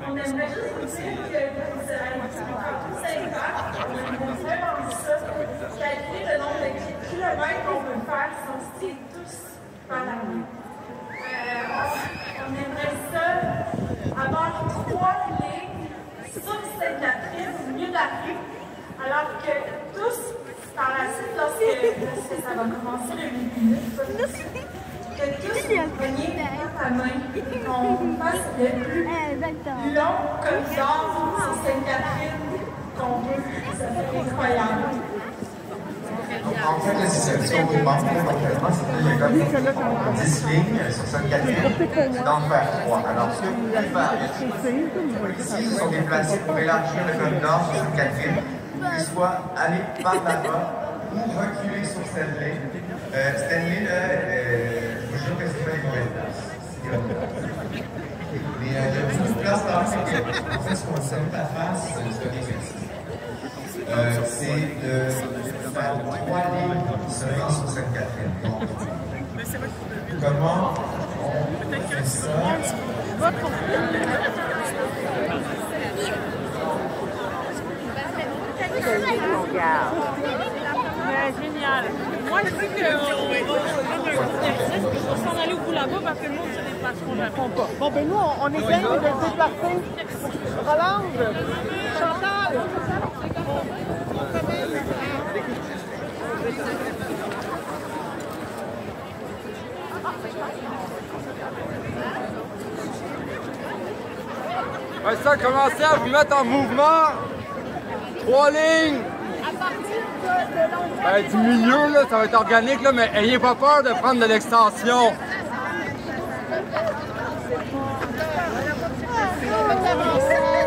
On aimerait juste vous dire que vous allez encore tout s'impact. On aimerait vraiment ça. Calculer le nombre de kilomètres qu'on peut faire si tous par la nuit. On aimerait ça avoir 3 lignes sur Sainte-Catherine, au milieu de la rue, alors que tous, par la suite, lorsque ça va commencer le 8 minutes, que tous vous preniez à main, qu'on fasse le plus long corridor sur Sainte-Catherine qu'on veut. Ça fait incroyable. Donc, en fait, la situation du manque, actuellement, c'est qu'il y a comme 10 lignes sur Sainte-Catherine, d'en faire 3. Alors, ce que vous pouvez faire, ici, ils sont déplacés pour élargir le corridor sur Sainte-Catherine, qu'ils soient allés par là-bas ou reculer sur Stanley. Stanley, je vous jure que c'est pas une mauvaise place. Mais il y a beaucoup de place dans le fait. En fait, ce qu'on s'invite à faire, c'est un exercice. C'est de faire 3 lignes seulement sur Sainte-Catherine. Donc, comment on fait ça? Génial. Moi, je veux qu'on s'en aller au bout là-bas parce que le monde se déplaceront jamais. Bon, ben nous, on essaye de se déplacer. Roland, Chantal, Ouais, ça, commencez à vous mettre en mouvement. 3 lignes. Du milieu, là, ça va être organique, là, mais ayez pas peur de prendre de l'extension.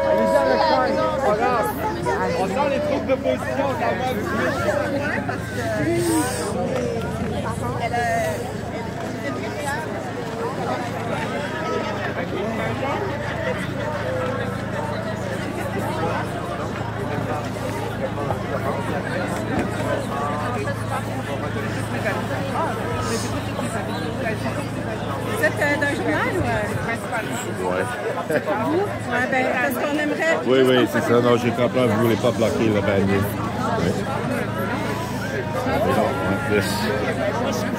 Allez-y à la fin, c'est pas grave. On sent les troupes de position, ça va Vous êtes d'un journal ou Ouais. C'est pour vous? Ouais, ben, parce qu'on aimerait... Oui, oui, c'est ça. Non, j'ai compris, vous ne voulez pas bloquer le bannier. Oui. They don't want this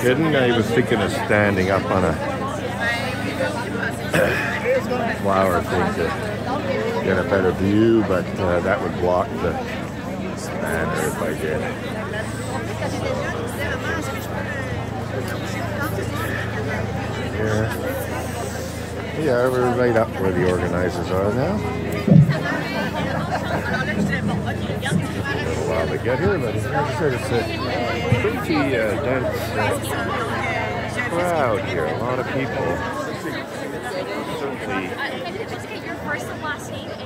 hidden. I was thinking of standing up on a flower thing to get a better view, but that would block the banner if I did. Yeah, we're right up where the organizers are now. A little while to get here, but it's a pretty dense crowd here. A lot of people. Certainly. Just get your first and last name and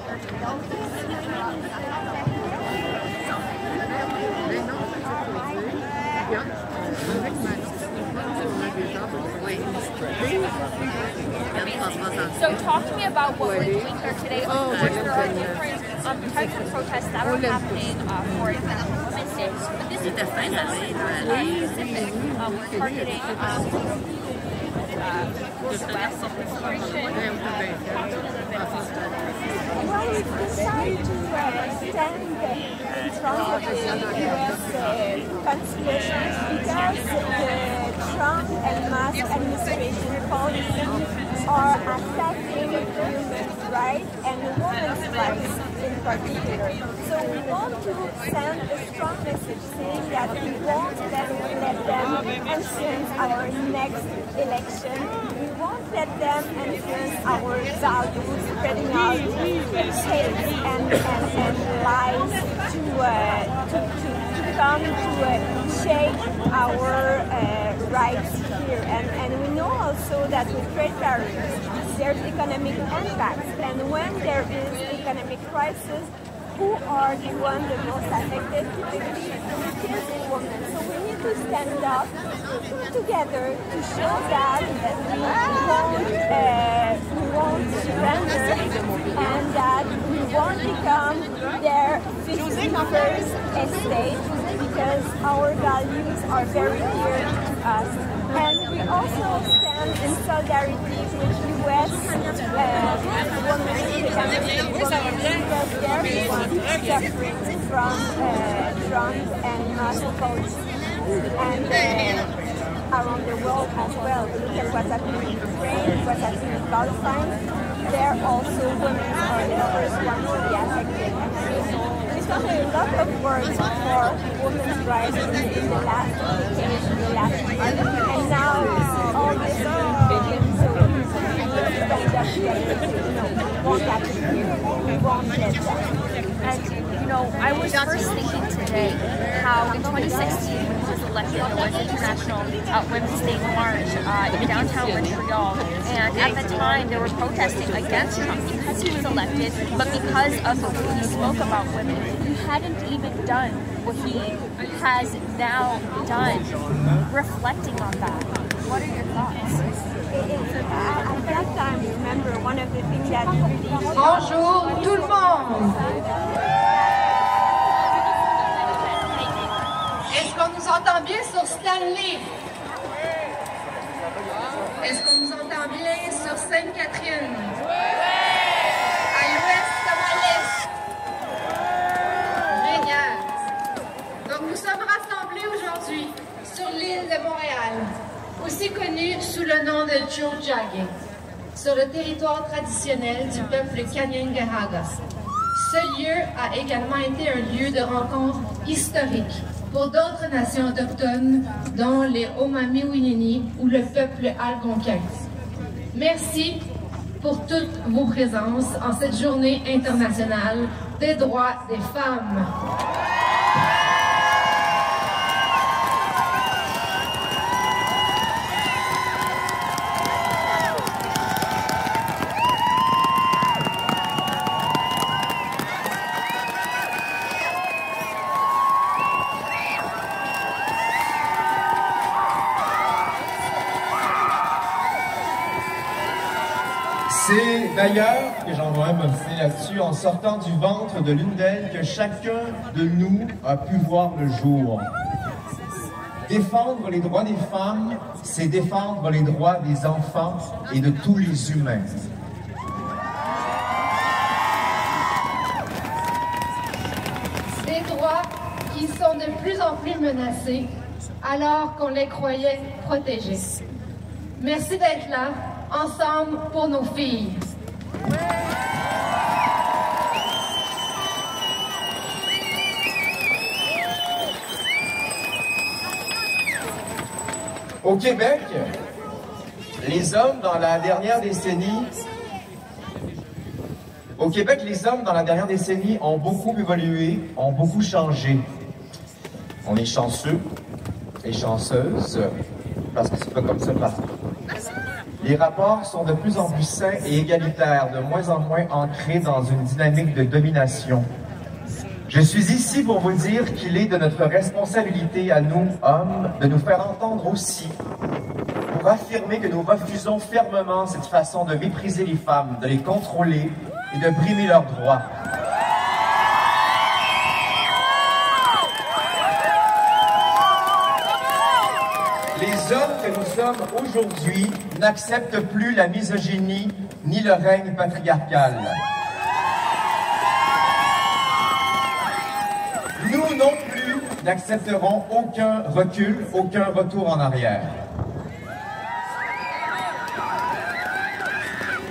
So talk to me about what we're doing here today. Of course, there are different types of protests that are happening for Women's Day. But this is the specific. We're targeting West immigration. Well, we decided to stand in front of the U.S. constitution because the Trump and Musk administration policies are attacking women's rights and women's rights in particular. So we want to send a strong message saying that we won't let them influence our next election. We won't let them influence our values, spreading out hate and lies to come to shake our rights here. And we know also that with trade barriers, there's economic impacts. And when there is economic crisis, who are the ones the most affected? Typically, it is women. So we need to stand up together to show that we won't surrender and that we won't become their 51st estate because our values are very dear to us. And we also stand in solidarity with U.S. women suffering from drunk and muscle and around the world as well. Look at what's happening in Ukraine, what's happening in Palestine. There also women are the first ones to be affected. We've done a lot of work for women's rights in the last decade, in the last year, and now all this division, so we stand up together to, won't happen here. We won't let that. And, I was first thinking today how in 2016, when he was elected, there was International Women's Day March in downtown Montreal. And at the time, they were protesting against Trump because he was elected, but because of the way he spoke about women. He hadn't even done what he has now done, reflecting on that. What are your thoughts? At that time, remember, one of the things that really... Bonjour tout le monde! Est-ce qu'on nous entend bien sur Stanley? Est-ce qu'on nous entend bien sur Sainte-Catherine? À l'ouest comme à l'est? Génial! Donc nous sommes rassemblés aujourd'hui sur l'île de Montréal, aussi connue sous le nom de Tiohtià:ke, sur le territoire traditionnel du peuple Kanien'kehá:ka. Ce lieu a également été un lieu de rencontre historique pour d'autres nations autochtones, dont les Omamiwinini ou le peuple Algonquin. Merci pour toutes vos présences en cette journée internationale des droits des femmes. C'est d'ailleurs, que j'envoie un obstiné là-dessus, en sortant du ventre de l'une d'elles que chacun de nous a pu voir le jour. Défendre les droits des femmes, c'est défendre les droits des enfants et de tous les humains. Des droits qui sont de plus en plus menacés alors qu'on les croyait protégés. Merci d'être là, ensemble pour nos filles. Au Québec, les hommes dans la dernière décennie ont beaucoup évolué, ont beaucoup changé. On est chanceux et chanceuses, parce que c'est pas comme ça partout. Les rapports sont de plus en plus sains et égalitaires, de moins en moins ancrés dans une dynamique de domination. Je suis ici pour vous dire qu'il est de notre responsabilité à nous, hommes, de nous faire entendre aussi, pour affirmer que nous refusons fermement cette façon de mépriser les femmes, de les contrôler et de brimer leurs droits. Les hommes que nous sommes aujourd'hui n'acceptent plus la misogynie ni le règne patriarcal. Nous non plus n'accepterons aucun recul, aucun retour en arrière.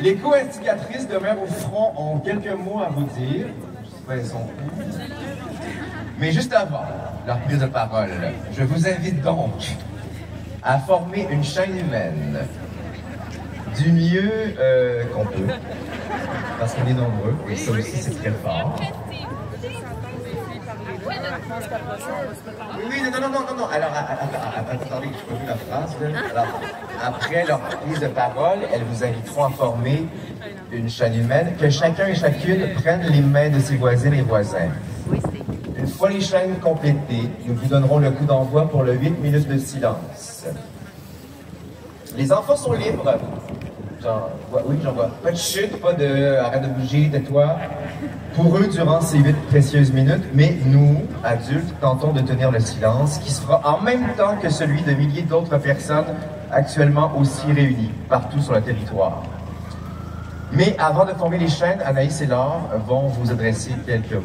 Les co-instigatrices de Mères au front ont quelques mots à vous dire. Elles sont où? Mais juste avant leur prise de parole, je vous invite donc à former une chaîne humaine du mieux qu'on peut, parce qu'on est nombreux, et ça aussi c'est très fort. Oui, non. Alors, attendez, je peux la phrase. Alors, après leur prise de parole, elles vous inviteront à former une chaîne humaine, que chacun et chacune prenne les mains de ses voisines et voisins. Une fois les chaînes complétées, nous vous donnerons le coup d'envoi pour le 8 minutes de silence. Les enfants sont libres. Oui, j'en vois. Pas de chute, pas de arrête de bouger, tais-toi. Pour eux, durant ces 8 précieuses minutes, mais nous, adultes, tentons de tenir le silence, qui sera en même temps que celui de milliers d'autres personnes actuellement aussi réunies, partout sur le territoire. Mais avant de former les chaînes, Anaïs et Laure vont vous adresser quelques mots.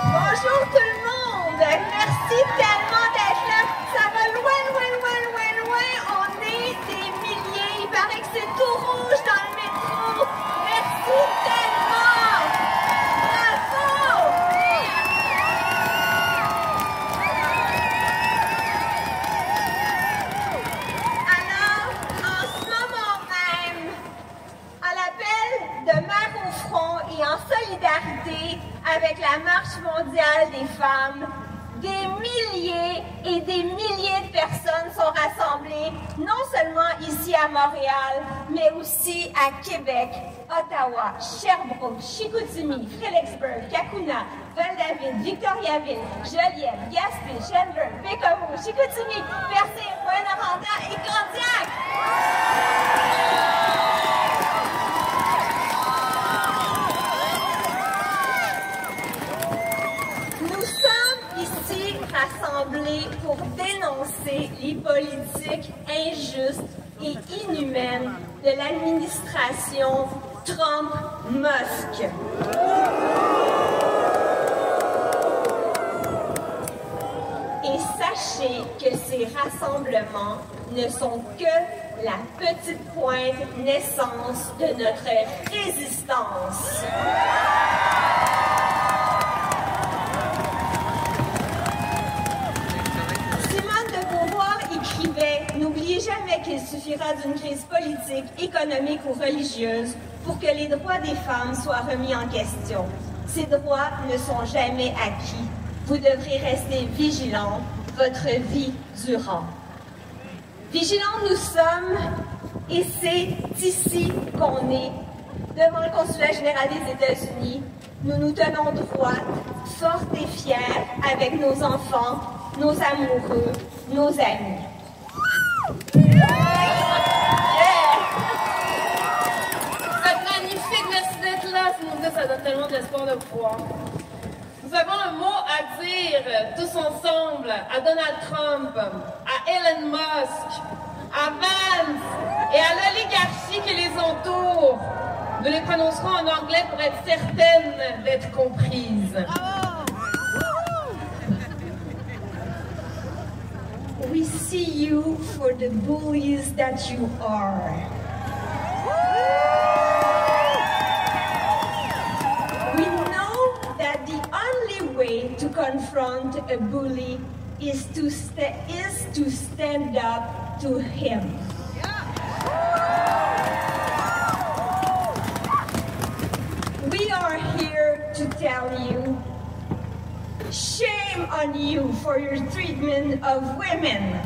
Bonjour tout le monde! Merci tellement d'être là. Ça va loin, loin, loin, loin, loin. On est des milliers. Il paraît que c'est tout rouge dans le métro. Merci tellement! Bravo! Alors, en ce moment même, à l'appel de Mère au front et en solidarité avec la Marche mondiale des femmes, des milliers et des milliers de personnes sont rassemblées, non seulement ici à Montréal, mais aussi à Québec, Ottawa, Sherbrooke, Chicoutimi, Fredericksburg, Kakuna, Val-David, Victoriaville, Joliette, Gaspé, Chandler, Bécomo, Chicoutimi, Percé, Rouyn-Noranda et Candiac. Rassemblés pour dénoncer les politiques injustes et inhumaines de l'administration Trump-Musk. Et sachez que ces rassemblements ne sont que la petite pointe naissance de notre résistance. N'oubliez jamais qu'il suffira d'une crise politique, économique ou religieuse pour que les droits des femmes soient remis en question. Ces droits ne sont jamais acquis. Vous devrez rester vigilants votre vie durant. Vigilants nous sommes, et c'est ici qu'on est, devant le Consulat général des États-Unis. Nous nous tenons droite, fortes et fières, avec nos enfants, nos amoureux, nos amis. Yeah. C'est magnifique, merci d'être là. Ça donne tellement d'espoir de vous voir. Nous avons un mot à dire tous ensemble à Donald Trump, à Elon Musk, à Vance et à l'oligarchie qui les entoure. Nous les prononcerons en anglais pour être certaines d'être comprises. We see you for the bullies that you are. We know that the only way to confront a bully is to stand up to him. We are here to tell you, shame on you for your treatment of women.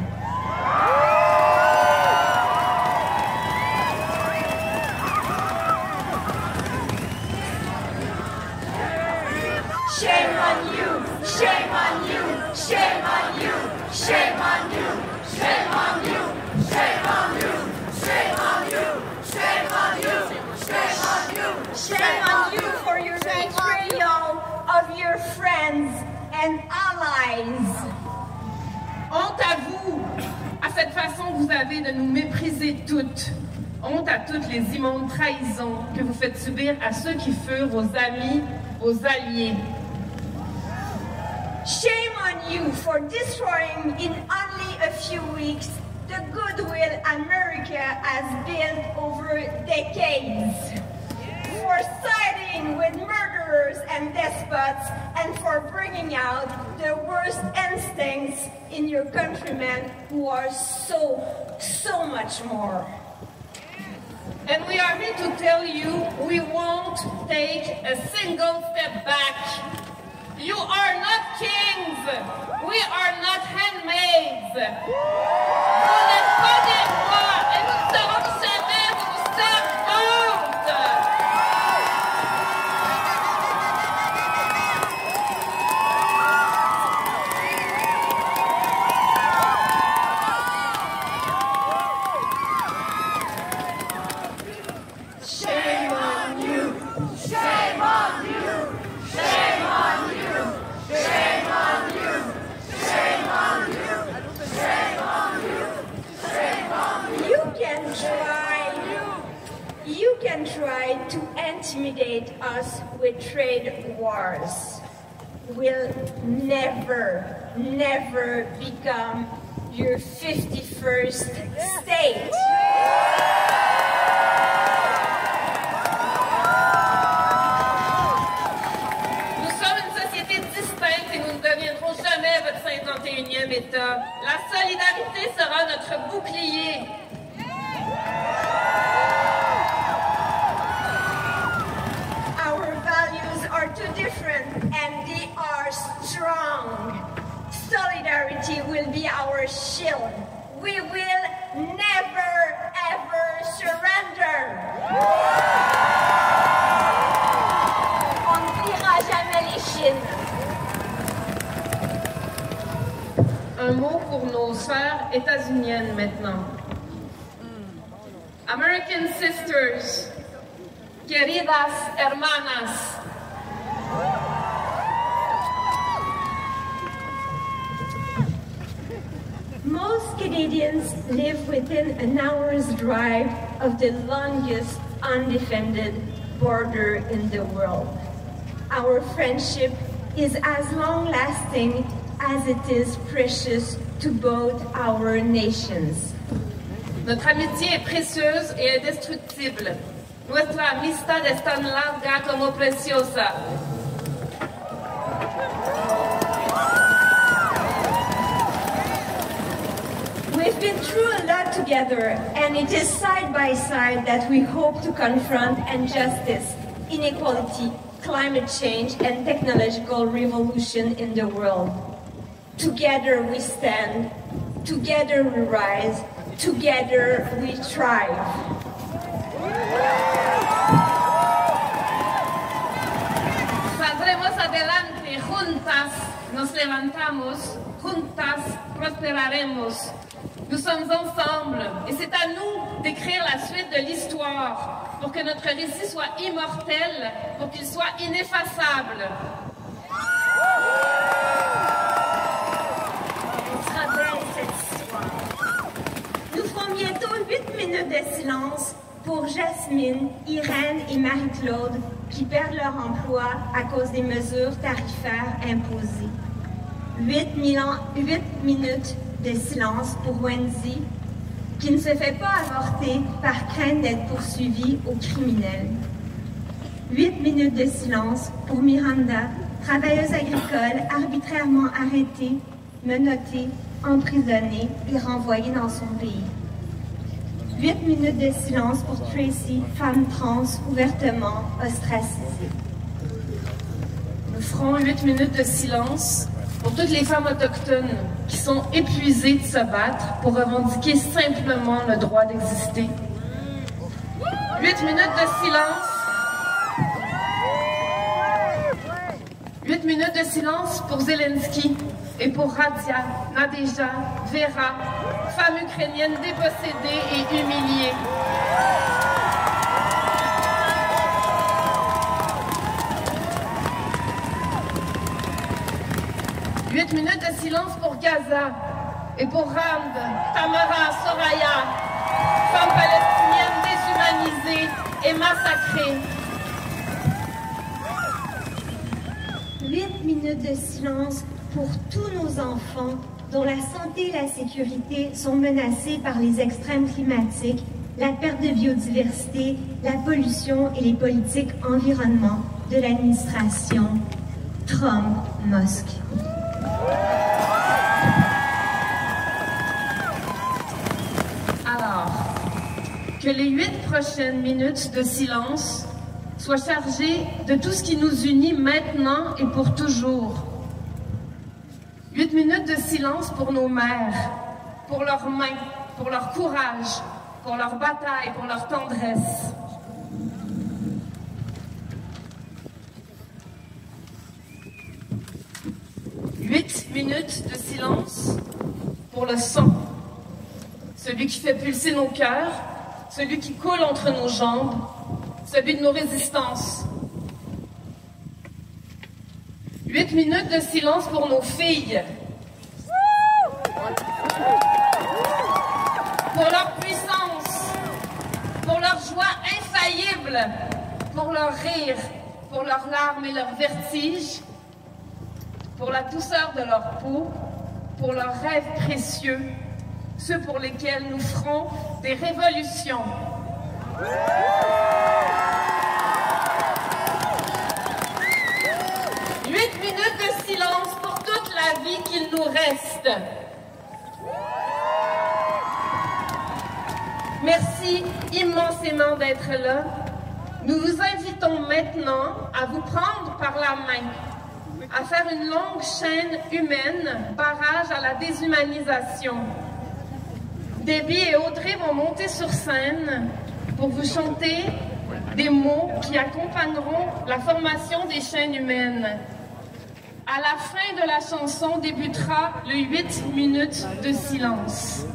Shame on you, shame on you, shame on you, shame on you, shame on you, shame on you, shame on you, shame on you, shame on you, shame on you for your betrayal of your friends and allies. Honte à vous, à cette façon que vous avez de nous mépriser toutes. Honte à toutes les immondes trahisons que vous faites subir à ceux qui furent vos amis, vos alliés. Shame on you for destroying in only a few weeks the goodwill America has built over decades. For siding with murderers and despots, and for bringing out the worst instincts in your countrymen who are so much more. And we are here to tell you we won't take a single step back. You are not kings. We are not handmaids. Vous n'êtes pas des rois et nous ne serons jamais vos servantes. Shame on you! Shame on you! Shame on you! Shame on you! Shame on you! can try to intimidate us with trade wars will never, never become your 51st state. Nous sommes une société distincte et nous ne deviendrons jamais votre 51e État. La solidarité sera notre bouclier. Our values are too different and they are strong. Solidarity will be our shield. We will never, ever surrender. On ne pliera jamais les chines. Un mot pour nos sœurs états-uniennes maintenant. American sisters, queridas hermanas. Most Canadians live within an hour's drive of the longest undefended border in the world. Our friendship is as long-lasting as it is precious to both our nations. Notre amitié est précieuse et indestructible. Nuestra amistad es tan larga como preciosa. We've been through a lot together, and it is side by side that we hope to confront injustice, inequality, climate change, and technological revolution in the world. Together we stand, together we rise, together we thrive. Saldremos adelante, juntas nos levantamos, juntas prosperaremos. Nous sommes ensemble et c'est à nous d'écrire la suite de l'histoire pour que notre récit soit immortel, pour qu'il soit ineffaçable. Elle sera belle cette histoire. Nous ferons bientôt 8 minutes de silence pour Jasmine, Irène et Marie-Claude qui perdent leur emploi à cause des mesures tarifaires imposées. 8 minutes de silence pour Wendy, qui ne se fait pas avorter par crainte d'être poursuivie au criminel. 8 minutes de silence pour Miranda, travailleuse agricole arbitrairement arrêtée, menottée, emprisonnée et renvoyée dans son pays. 8 minutes de silence pour Tracy, femme trans ouvertement ostracisée. Nous ferons 8 minutes de silence pour toutes les femmes autochtones qui sont épuisées de se battre pour revendiquer simplement le droit d'exister. 8 minutes de silence. 8 minutes de silence pour Zelensky et pour Radia, Nadeja, Vera, femmes ukrainiennes dépossédées et humiliées. 8 minutes de silence pour Gaza et pour Ramd, Tamara, Soraya, femmes palestiniennes déshumanisées et massacrées. 8 minutes de silence pour tous nos enfants dont la santé et la sécurité sont menacées par les extrêmes climatiques, la perte de biodiversité, la pollution et les politiques environnement de l'administration Trump-Musk. Alors, que les 8 prochaines minutes de silence soient chargées de tout ce qui nous unit maintenant et pour toujours. 8 minutes de silence pour nos mères, pour leurs mains, pour leur courage, pour leur bataille, pour leur tendresse. 8 minutes de silence pour le sang, celui qui fait pulser nos cœurs, celui qui coule entre nos jambes, celui de nos résistances. 8 minutes de silence pour nos filles, pour leur puissance, pour leur joie infaillible. possible pour leur rire, pour leurs larmes et leurs vertiges, pour la douceur de leur peau, pour leurs rêves précieux, ceux pour lesquels nous ferons des révolutions. 8 minutes de silence pour toute la vie qu'il nous reste. Merci immensément d'être là. Nous vous invitons maintenant à vous prendre par la main, à faire une longue chaîne humaine, barrage à la déshumanisation. Debbie et Audrey vont monter sur scène pour vous chanter des mots qui accompagneront la formation des chaînes humaines. À la fin de la chanson débutera le 8 minutes de silence.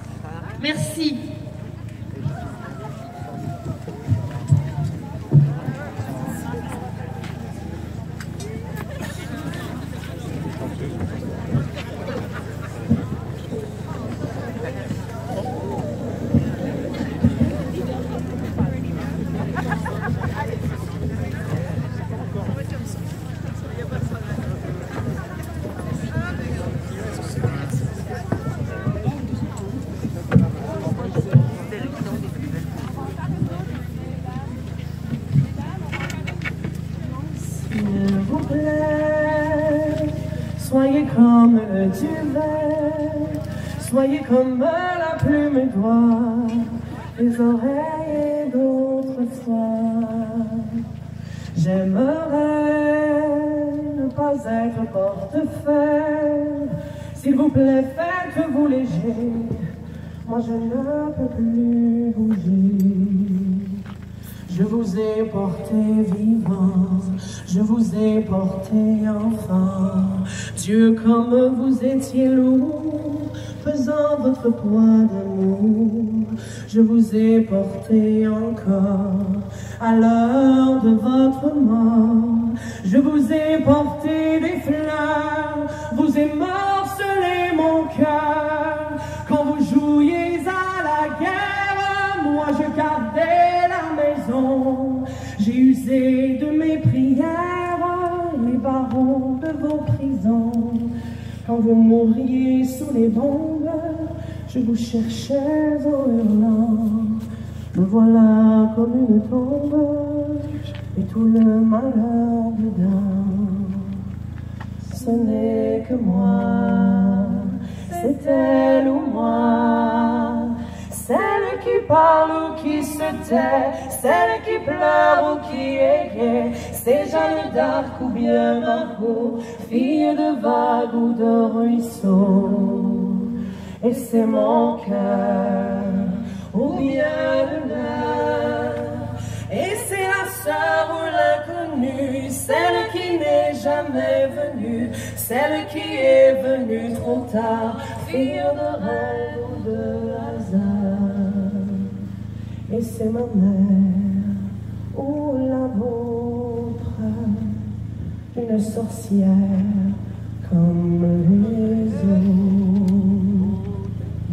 Merci. Soyez comme le duvet, soyez comme la plume et doigt, les oreilles d'autrefois. J'aimerais ne pas être portefeuille, s'il vous plaît faites-vous léger, moi je ne peux plus bouger. Je vous ai porté vivant, je vous ai porté enfant. Dieu, comme vous étiez lourd, pesant votre poids d'amour. Je vous ai porté encore à l'heure de votre mort. Je vous ai porté des fleurs, vous émorcelez mon cœur. Quand vous jouiez à la guerre, moi je gardais la maison. J'ai usé de mes prières les barreaux de vos prisons. Quand vous mourriez sous les bombes, je vous cherchais en hurlant. Me voilà comme une tombe et tout le malheur dedans. Ce n'est que moi, c'est elle ou moi, celle qui parle ou qui se tait, celle qui pleure ou qui est gaie. C'est Jeanne d'Arc ou bien Margot, fille de vague ou de ruisseau. Et c'est mon cœur ou bien le leur. Et c'est la sœur ou l'inconnue, celle qui n'est jamais venue, celle qui est venue trop tard, fille de rêve ou de hasard. Et c'est ma mère ou la vôtre, une sorcière comme les autres.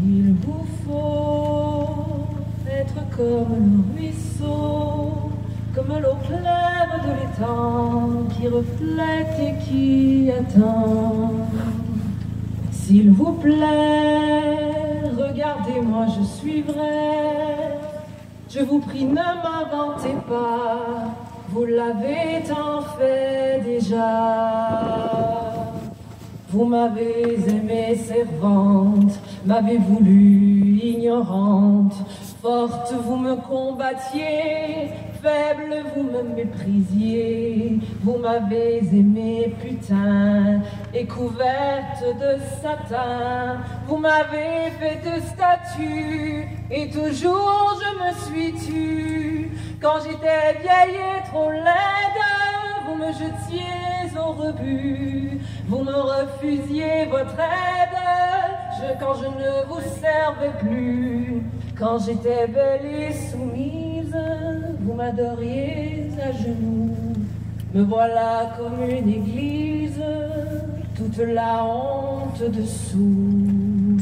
Il vous faut être comme le ruisseau, comme l'eau claire de l'étang qui reflète et qui attend. S'il vous plaît, regardez-moi, je suis vrai. Je vous prie, ne m'inventez pas, vous l'avez tant fait déjà. Vous m'avez aimée servante, m'avez voulu ignorante, forte vous me combattiez, faible vous me méprisiez. Vous m'avez aimée putain et couverte de satin. Vous m'avez fait de statue et toujours je me suis tue. Quand j'étais vieille et trop laide, vous me jetiez au rebut. Vous me refusiez votre aide quand je ne vous servais plus. Quand j'étais belle et soumise, vous m'adoriez à genoux. Me voilà comme une église, toute la honte dessous.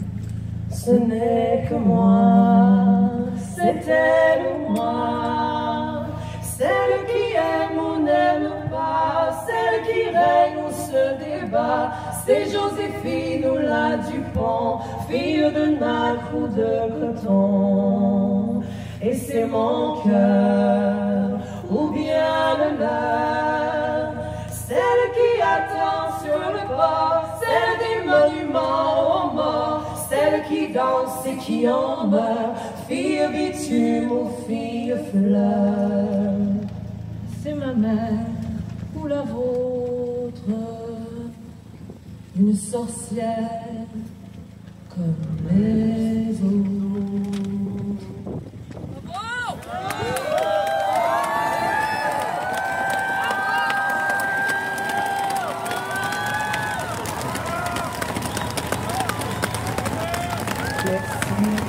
Ce n'est que moi, c'est elle ou moi, celle bas, c'est Joséphine ou la Dupont, fille de nacre ou de coton. Et c'est mon cœur, ou bien le leur, celle qui attend sur le port, celle des monuments aux morts, celle qui danse et qui en meurt, fille bitume ou fille fleur. C'est ma mère ou la vôtre, une sorcière comme les autres. Merci.